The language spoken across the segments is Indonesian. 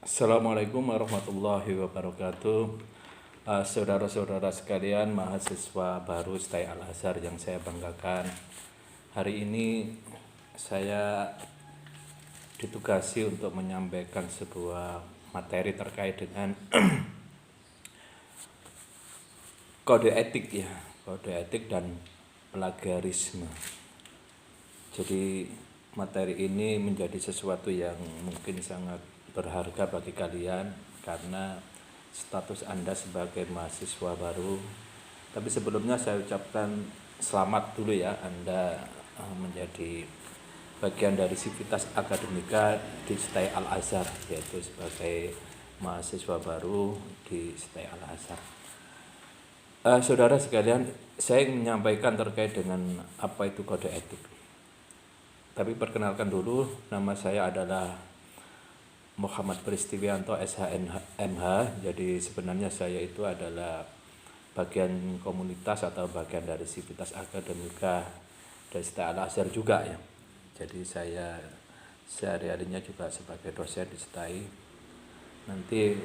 Assalamualaikum warahmatullahi wabarakatuh. Saudara-saudara sekalian, mahasiswa baru STAI Al-Azhar yang saya banggakan. Hari ini saya ditugasi untuk menyampaikan sebuah materi terkait dengan kode etik ya, kode etik dan plagiarisme. Jadi materi ini menjadi sesuatu yang mungkin sangat berharga bagi kalian karena status Anda sebagai mahasiswa baru. Tapi sebelumnya saya ucapkan selamat dulu ya, Anda menjadi bagian dari sivitas akademika di STAI Al-Azhar, yaitu sebagai mahasiswa baru di STAI Al-Azhar. Saudara sekalian, saya ingin menyampaikan terkait dengan apa itu kode etik. Tapi perkenalkan dulu, nama saya adalah Muhammad Pristiwianto SHMH. Jadi sebenarnya saya itu adalah bagian komunitas atau bagian dari sivitas akademika dari STAI Al-Azhar juga ya. Jadi saya sehari-harinya juga sebagai dosen di STAI. Nanti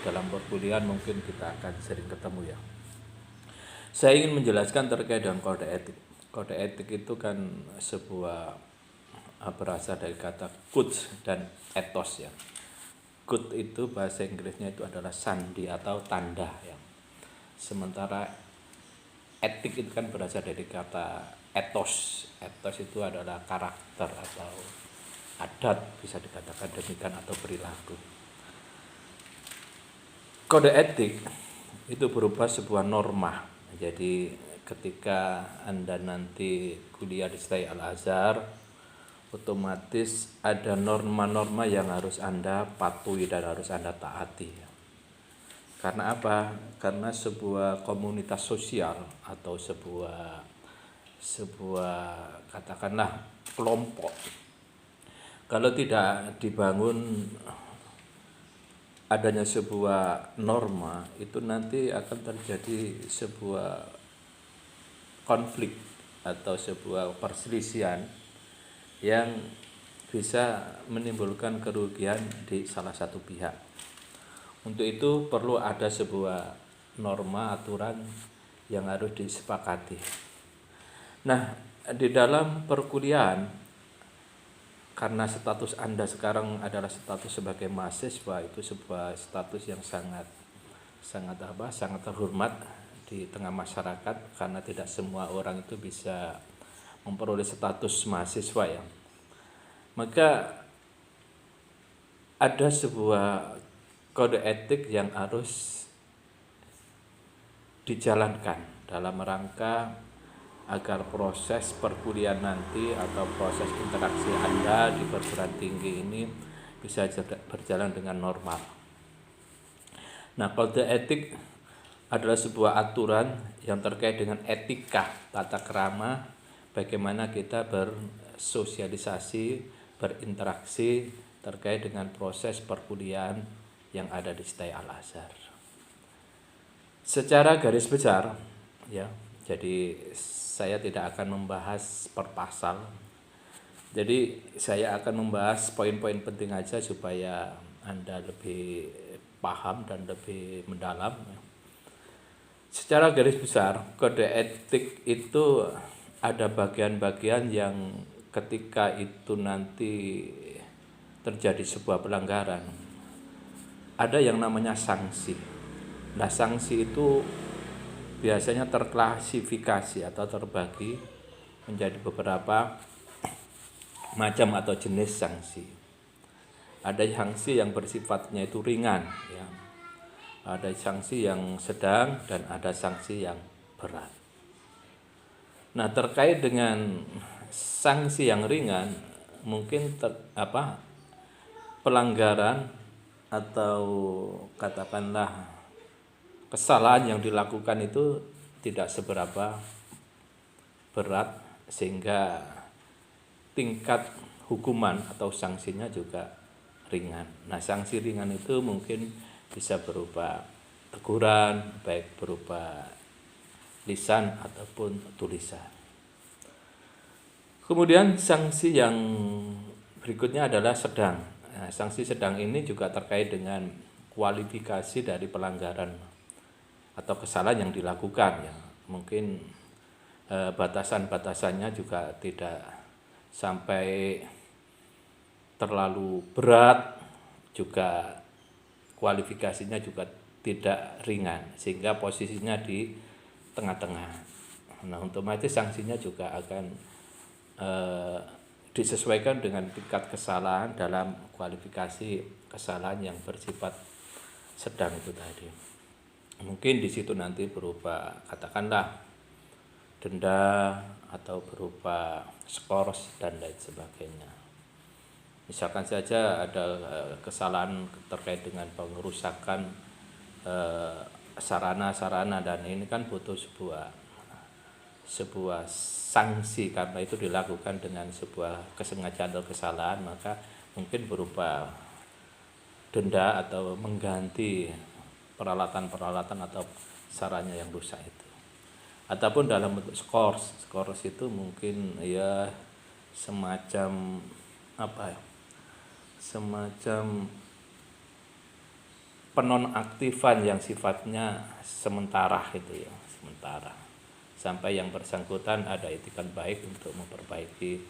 dalam perkuliahan mungkin kita akan sering ketemu ya. Saya ingin menjelaskan terkait dengan kode etik. Kode etik itu kan sebuah berasal dari kata codes dan ethos ya. Code itu bahasa Inggrisnya itu adalah sandi atau tanda ya. Sementara etik itu kan berasal dari kata ethos. Ethos itu adalah karakter atau adat, bisa dikatakan demikian, atau perilaku. Kode etik itu berupa sebuah norma. Jadi ketika Anda nanti kuliah di STAI Al-Azhar, otomatis ada norma-norma yang harus Anda patuhi dan harus Anda taati. Karena apa? Karena sebuah komunitas sosial atau sebuah katakanlah kelompok, kalau tidak dibangun adanya sebuah norma, itu nanti akan terjadi sebuah konflik atau sebuah perselisihan yang bisa menimbulkan kerugian di salah satu pihak. Untuk itu perlu ada sebuah norma aturan yang harus disepakati. Nah, di dalam perkuliahan, karena status Anda sekarang adalah status sebagai mahasiswa, itu sebuah status yang sangat terhormat di tengah masyarakat, karena tidak semua orang itu bisa memperoleh status mahasiswa ya. Maka ada sebuah kode etik yang harus dijalankan dalam rangka agar proses perkuliahan nanti atau proses interaksi Anda di perguruan tinggi ini bisa berjalan dengan normal. Nah, kode etik adalah sebuah aturan yang terkait dengan etika, tata krama, bagaimana kita bersosialisasi, berinteraksi terkait dengan proses perkuliahan yang ada di STAI Al-Azhar. Secara garis besar ya, jadi saya tidak akan membahas per pasal. Jadi saya akan membahas poin-poin penting aja supaya Anda lebih paham dan lebih mendalam. Secara garis besar, kode etik itu ada bagian-bagian yang ketika itu nanti terjadi sebuah pelanggaran, ada yang namanya sanksi. Nah, sanksi itu biasanya terklasifikasi atau terbagi menjadi beberapa macam atau jenis sanksi. Ada sanksi yang bersifatnya itu ringan ya. Ada sanksi yang sedang dan ada sanksi yang berat. Nah, terkait dengan sanksi yang ringan, mungkin pelanggaran atau katakanlah kesalahan yang dilakukan itu tidak seberapa berat sehingga tingkat hukuman atau sanksinya juga ringan. Nah, sanksi ringan itu mungkin bisa berupa teguran, baik berupa lisan ataupun tulisan. Kemudian sanksi yang berikutnya adalah sedang. Nah, sanksi sedang ini juga terkait dengan kualifikasi dari pelanggaran atau kesalahan yang dilakukan ya. Mungkin batasan-batasannya juga tidak sampai terlalu berat, juga kualifikasinya juga tidak ringan, sehingga posisinya di tengah-tengah. Nah, otomatis sanksinya juga akan disesuaikan dengan tingkat kesalahan dalam kualifikasi kesalahan yang bersifat sedang itu tadi. Mungkin di situ nanti berupa katakanlah denda atau berupa skors dan lain sebagainya. Misalkan saja ada kesalahan terkait dengan pengerusakan sarana-sarana, dan ini kan butuh sebuah sanksi karena itu dilakukan dengan sebuah kesengajaan atau kesalahan, maka mungkin berupa denda atau mengganti peralatan-peralatan atau sarana yang rusak itu. Ataupun dalam bentuk skors itu mungkin ya semacam apa ya, semacam penonaktifan yang sifatnya sementara itu ya, sementara sampai yang bersangkutan ada etikat baik untuk memperbaiki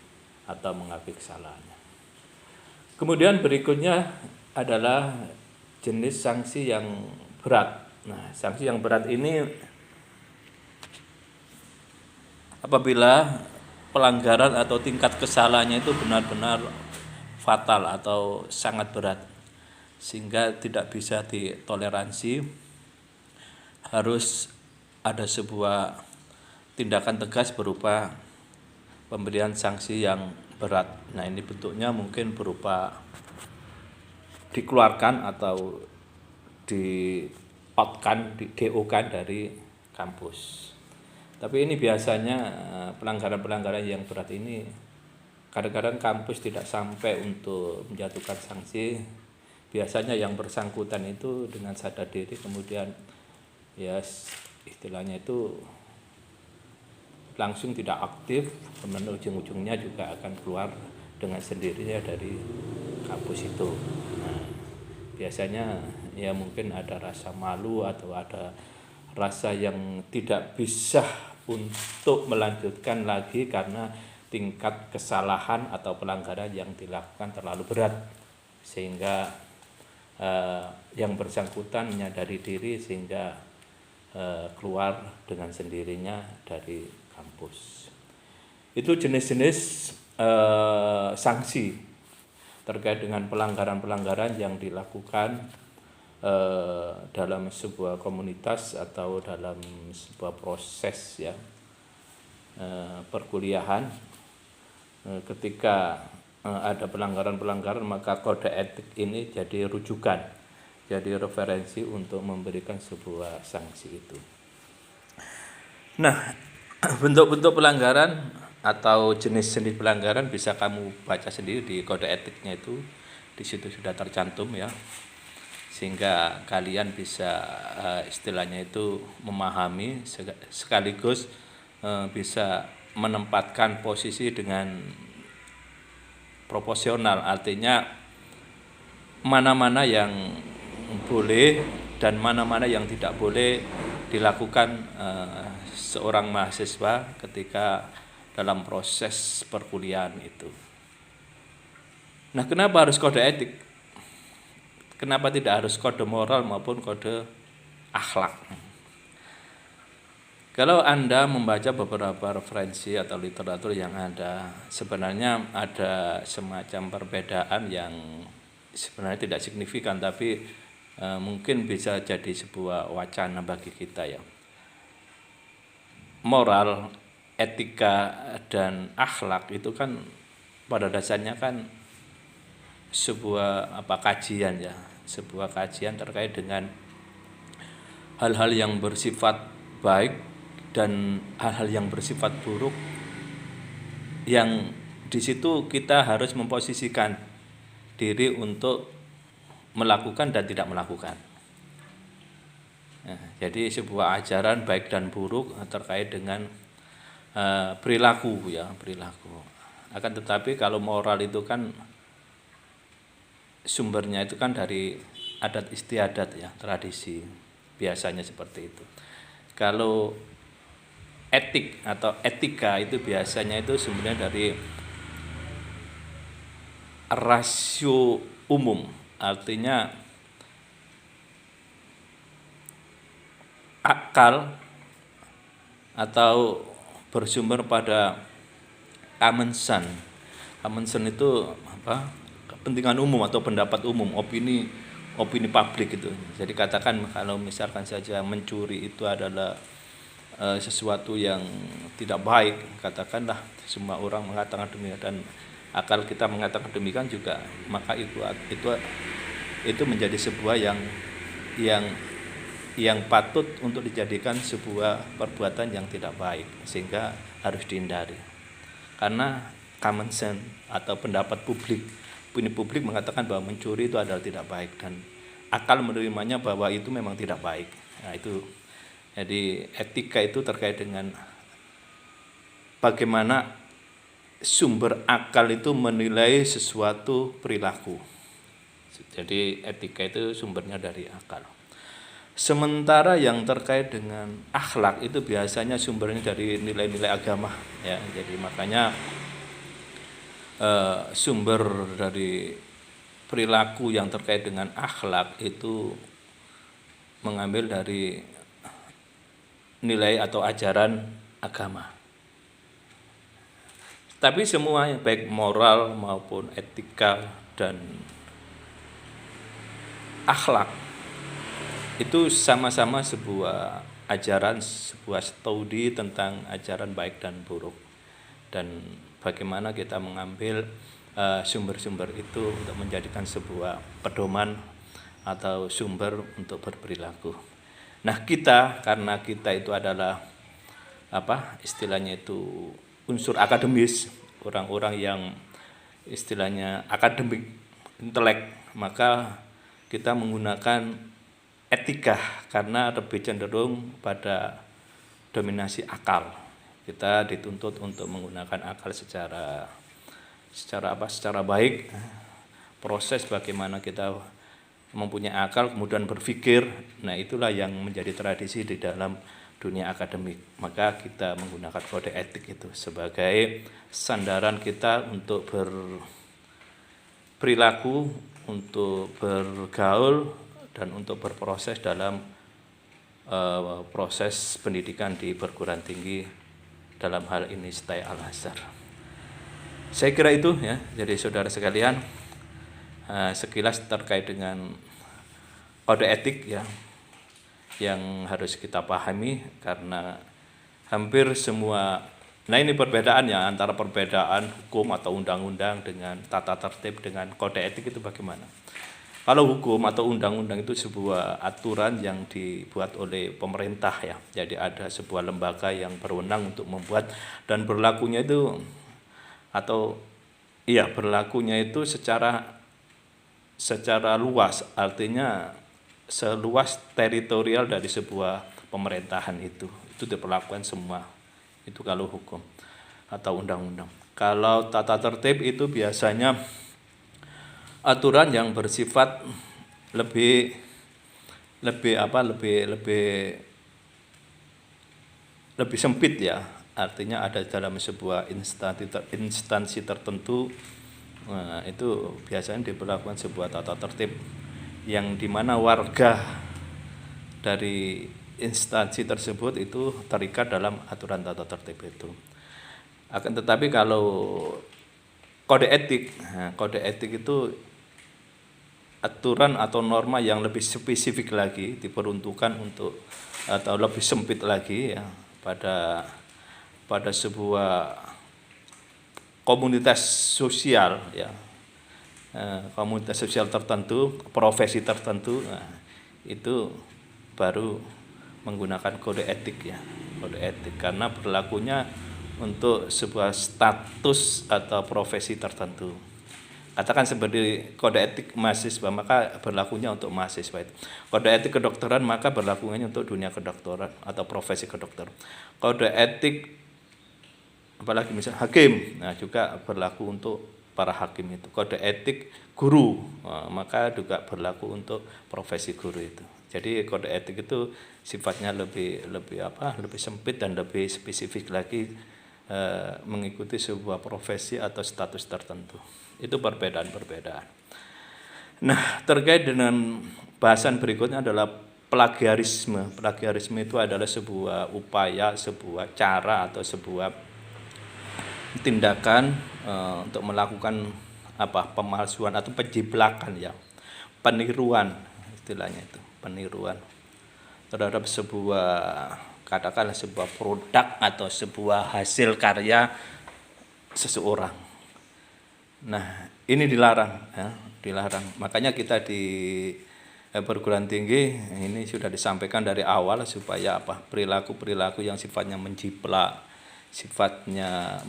atau mengakui kesalahannya. Kemudian berikutnya adalah jenis sanksi yang berat. Nah, sanksi yang berat ini apabila pelanggaran atau tingkat kesalahannya itu benar-benar fatal atau sangat berat sehingga tidak bisa ditoleransi, harus ada sebuah tindakan tegas berupa pemberian sanksi yang berat. Nah, ini bentuknya mungkin berupa dikeluarkan atau di-out-kan, di-DO-kan dari kampus. Tapi ini biasanya pelanggaran-pelanggaran yang berat ini kadang-kadang kampus tidak sampai untuk menjatuhkan sanksi. Biasanya yang bersangkutan itu dengan sadar diri kemudian ya istilahnya itu langsung tidak aktif, kemudian ujung-ujungnya juga akan keluar dengan sendirinya dari kampus itu. Nah, biasanya ya mungkin ada rasa malu atau ada rasa yang tidak bisa untuk melanjutkan lagi karena tingkat kesalahan atau pelanggaran yang dilakukan terlalu berat, sehingga yang bersangkutan menyadari diri sehingga keluar dengan sendirinya dari kampus. Itu jenis-jenis sanksi terkait dengan pelanggaran-pelanggaran yang dilakukan dalam sebuah komunitas atau dalam sebuah proses ya perkuliahan. Ketika ada pelanggaran-pelanggaran, maka kode etik ini jadi rujukan, jadi referensi untuk memberikan sebuah sanksi itu. Nah, bentuk-bentuk pelanggaran atau jenis-jenis pelanggaran bisa kamu baca sendiri di kode etiknya itu, di situ sudah tercantum ya, sehingga kalian bisa istilahnya itu memahami sekaligus bisa menempatkan posisi dengan proporsional, artinya mana-mana yang boleh dan mana-mana yang tidak boleh dilakukan seorang mahasiswa ketika dalam proses perkuliahan itu. Nah, kenapa harus kode etik? Kenapa tidak harus kode moral maupun kode akhlak? Kalau Anda membaca beberapa referensi atau literatur yang ada, sebenarnya ada semacam perbedaan yang sebenarnya tidak signifikan, tapi mungkin bisa jadi sebuah wacana bagi kita ya. Moral, etika, dan akhlak itu kan pada dasarnya kan sebuah kajian ya, sebuah kajian terkait dengan hal-hal yang bersifat baik dan hal-hal yang bersifat buruk, yang di situ kita harus memposisikan diri untuk melakukan dan tidak melakukan. Nah, jadi sebuah ajaran baik dan buruk terkait dengan perilaku ya, perilaku. Akan tetapi kalau moral itu kan sumbernya itu kan dari adat istiadat ya, tradisi, biasanya seperti itu. Kalau etik atau etika itu biasanya itu sumbernya dari rasio umum, artinya akal atau bersumber pada common sense. Common sense itu apa? Kepentingan umum atau pendapat umum, opini publik itu. Jadi katakan kalau misalkan saja mencuri itu adalah sesuatu yang tidak baik, katakanlah semua orang mengatakan demikian dan akal kita mengatakan demikian juga, maka itu menjadi sebuah yang patut untuk dijadikan sebuah perbuatan yang tidak baik, sehingga harus dihindari. Karena common sense atau pendapat publik, opini publik mengatakan bahwa mencuri itu adalah tidak baik dan akal menerimanya bahwa itu memang tidak baik. Nah, itu jadi etika itu terkait dengan bagaimana sumber akal itu menilai sesuatu perilaku. Jadi etika itu sumbernya dari akal. Sementara yang terkait dengan akhlak itu biasanya sumbernya dari nilai-nilai agama ya. Jadi makanya sumber dari perilaku yang terkait dengan akhlak itu mengambil dari nilai atau ajaran agama. Tapi semua baik moral maupun etika dan akhlak itu sama-sama sebuah ajaran, sebuah studi tentang ajaran baik dan buruk, dan bagaimana kita mengambil sumber-sumber itu untuk menjadikan sebuah pedoman atau sumber untuk berperilaku. Nah, karena kita itu adalah istilahnya itu unsur akademis, orang-orang yang istilahnya akademik, intelek, maka kita menggunakan etika karena lebih cenderung pada dominasi akal. Kita dituntut untuk menggunakan akal secara baik. Proses bagaimana kita mempunyai akal kemudian berpikir, nah itulah yang menjadi tradisi di dalam dunia akademik. Maka kita menggunakan kode etik itu sebagai sandaran kita untuk berperilaku, untuk bergaul, dan untuk berproses dalam proses pendidikan di perguruan tinggi, dalam hal ini STAI Al-Azhar. Saya kira itu ya, jadi saudara sekalian, sekilas terkait dengan kode etik ya yang harus kita pahami, karena hampir semua, nah ini perbedaan ya antara perbedaan hukum atau undang-undang dengan tata tertib dengan kode etik itu bagaimana. Kalau hukum atau undang-undang itu sebuah aturan yang dibuat oleh pemerintah ya, jadi ada sebuah lembaga yang berwenang untuk membuat, dan berlakunya itu secara luas, artinya seluas teritorial dari sebuah pemerintahan itu diperlakukan semua. Itu kalau hukum atau undang-undang. Kalau tata tertib itu biasanya aturan yang bersifat lebih sempit ya, artinya ada dalam sebuah instansi tertentu. Nah, itu biasanya diberlakukan sebuah tata tertib yang dimana warga dari instansi tersebut itu terikat dalam aturan tata tertib itu. Akan tetapi kalau kode etik itu aturan atau norma yang lebih spesifik lagi, diperuntukkan untuk atau lebih sempit lagi ya pada sebuah komunitas sosial ya, komunitas sosial tertentu, profesi tertentu. Nah, itu baru menggunakan kode etik ya, kode etik karena berlakunya untuk sebuah status atau profesi tertentu. Katakan seperti kode etik mahasiswa, maka berlakunya untuk mahasiswa itu. Kode etik kedokteran maka berlakunya untuk dunia kedokteran atau profesi kedokteran. Kode etik apalagi misalnya hakim, nah juga berlaku untuk para hakim itu. Kode etik guru, maka juga berlaku untuk profesi guru itu. Jadi kode etik itu sifatnya lebih sempit dan lebih spesifik lagi, mengikuti sebuah profesi atau status tertentu. Itu perbedaan-perbedaan. Nah, terkait dengan bahasan berikutnya adalah plagiarisme. Plagiarisme itu adalah sebuah upaya, sebuah cara atau sebuah tindakan untuk melakukan pemalsuan atau penjiplakan, ya, peniruan, istilahnya itu peniruan terhadap sebuah, katakanlah sebuah produk atau sebuah hasil karya seseorang. Nah, ini dilarang, ya, dilarang. Makanya kita di perguruan tinggi ini sudah disampaikan dari awal supaya perilaku-perilaku yang sifatnya menjiplak, sifatnya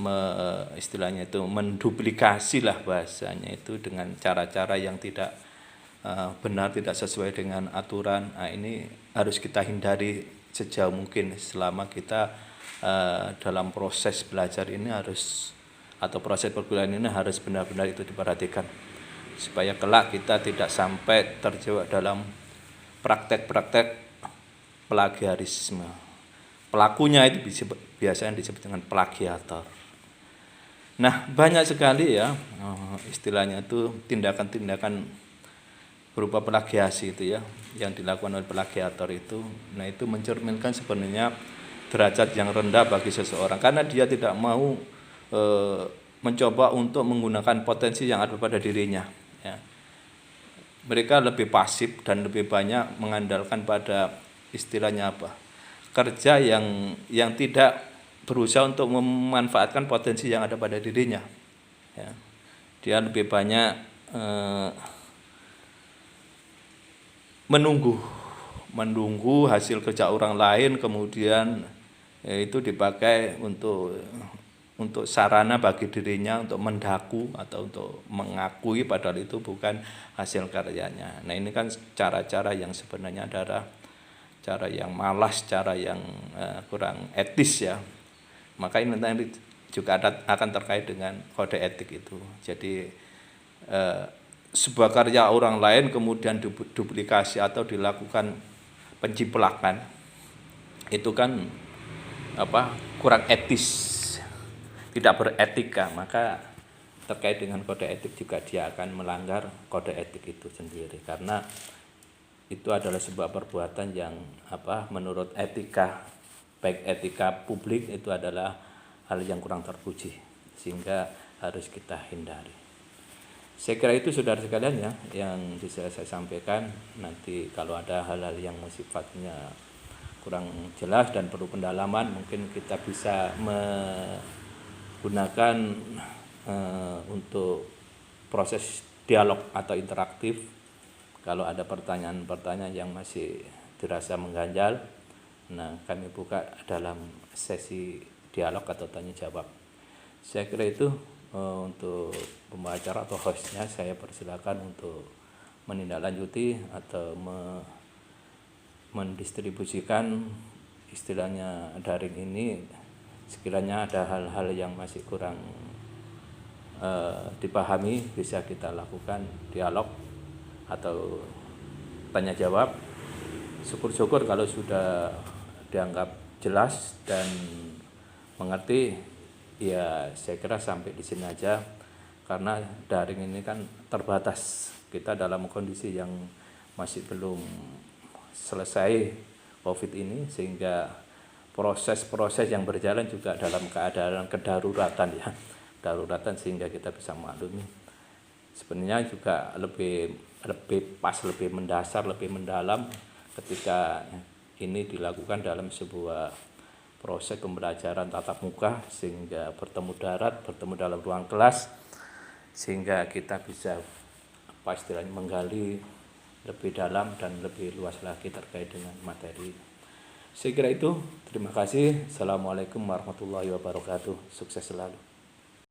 istilahnya itu menduplikasi lah bahasanya itu dengan cara-cara yang tidak benar, tidak sesuai dengan aturan. Nah, ini harus kita hindari sejauh mungkin selama kita dalam proses belajar ini atau proses perguruan ini harus benar-benar itu diperhatikan supaya kelak kita tidak sampai terjebak dalam praktek-praktek plagiarisme. Pelakunya itu biasanya disebut dengan plagiator. Nah, banyak sekali, ya, istilahnya itu tindakan-tindakan berupa plagiasi itu, ya, yang dilakukan oleh plagiator itu. Nah, itu mencerminkan sebenarnya derajat yang rendah bagi seseorang karena dia tidak mau mencoba untuk menggunakan potensi yang ada pada dirinya, ya. Mereka lebih pasif dan lebih banyak mengandalkan pada istilahnya kerja yang tidak berusaha untuk memanfaatkan potensi yang ada pada dirinya, ya. Dia lebih banyak menunggu hasil kerja orang lain, kemudian itu dipakai untuk sarana bagi dirinya untuk mendaku atau untuk mengakui padahal itu bukan hasil karyanya. Nah, ini kan cara-cara yang sebenarnya adalah cara yang malas, cara yang kurang etis, ya. Maka ini nanti juga akan terkait dengan kode etik itu. Jadi sebuah karya orang lain kemudian duplikasi atau dilakukan penjiplakan, itu kan kurang etis, tidak beretika. Maka terkait dengan kode etik juga dia akan melanggar kode etik itu sendiri karena itu adalah sebuah perbuatan yang menurut etika, baik etika publik, itu adalah hal yang kurang terpuji sehingga harus kita hindari. Saya kira itu saudara sekalian, ya, yang bisa saya sampaikan. Nanti kalau ada hal-hal yang sifatnya kurang jelas dan perlu pendalaman, mungkin kita bisa gunakan untuk proses dialog atau interaktif. Kalau ada pertanyaan-pertanyaan yang masih dirasa mengganjal, nah, kami buka dalam sesi dialog atau tanya jawab. Saya kira itu untuk pembicara atau hostnya saya persilakan untuk menindaklanjuti atau mendistribusikan istilahnya daring ini. Sekiranya ada hal-hal yang masih kurang dipahami, bisa kita lakukan dialog atau tanya jawab. Syukur-syukur kalau sudah dianggap jelas dan mengerti, ya saya kira sampai di sini aja karena daring ini kan terbatas. Kita dalam kondisi yang masih belum selesai COVID ini, sehingga proses-proses yang berjalan juga dalam keadaan kedaruratan, ya, daruratan, sehingga kita bisa maklumi. Sebenarnya juga lebih pas, lebih mendasar, lebih mendalam ketika ini dilakukan dalam sebuah proses pembelajaran tatap muka, sehingga bertemu dalam ruang kelas, sehingga kita bisa istilahnya menggali lebih dalam dan lebih luas lagi terkait dengan materi. Saya kira itu. Terima kasih. Assalamualaikum warahmatullahi wabarakatuh. Sukses selalu.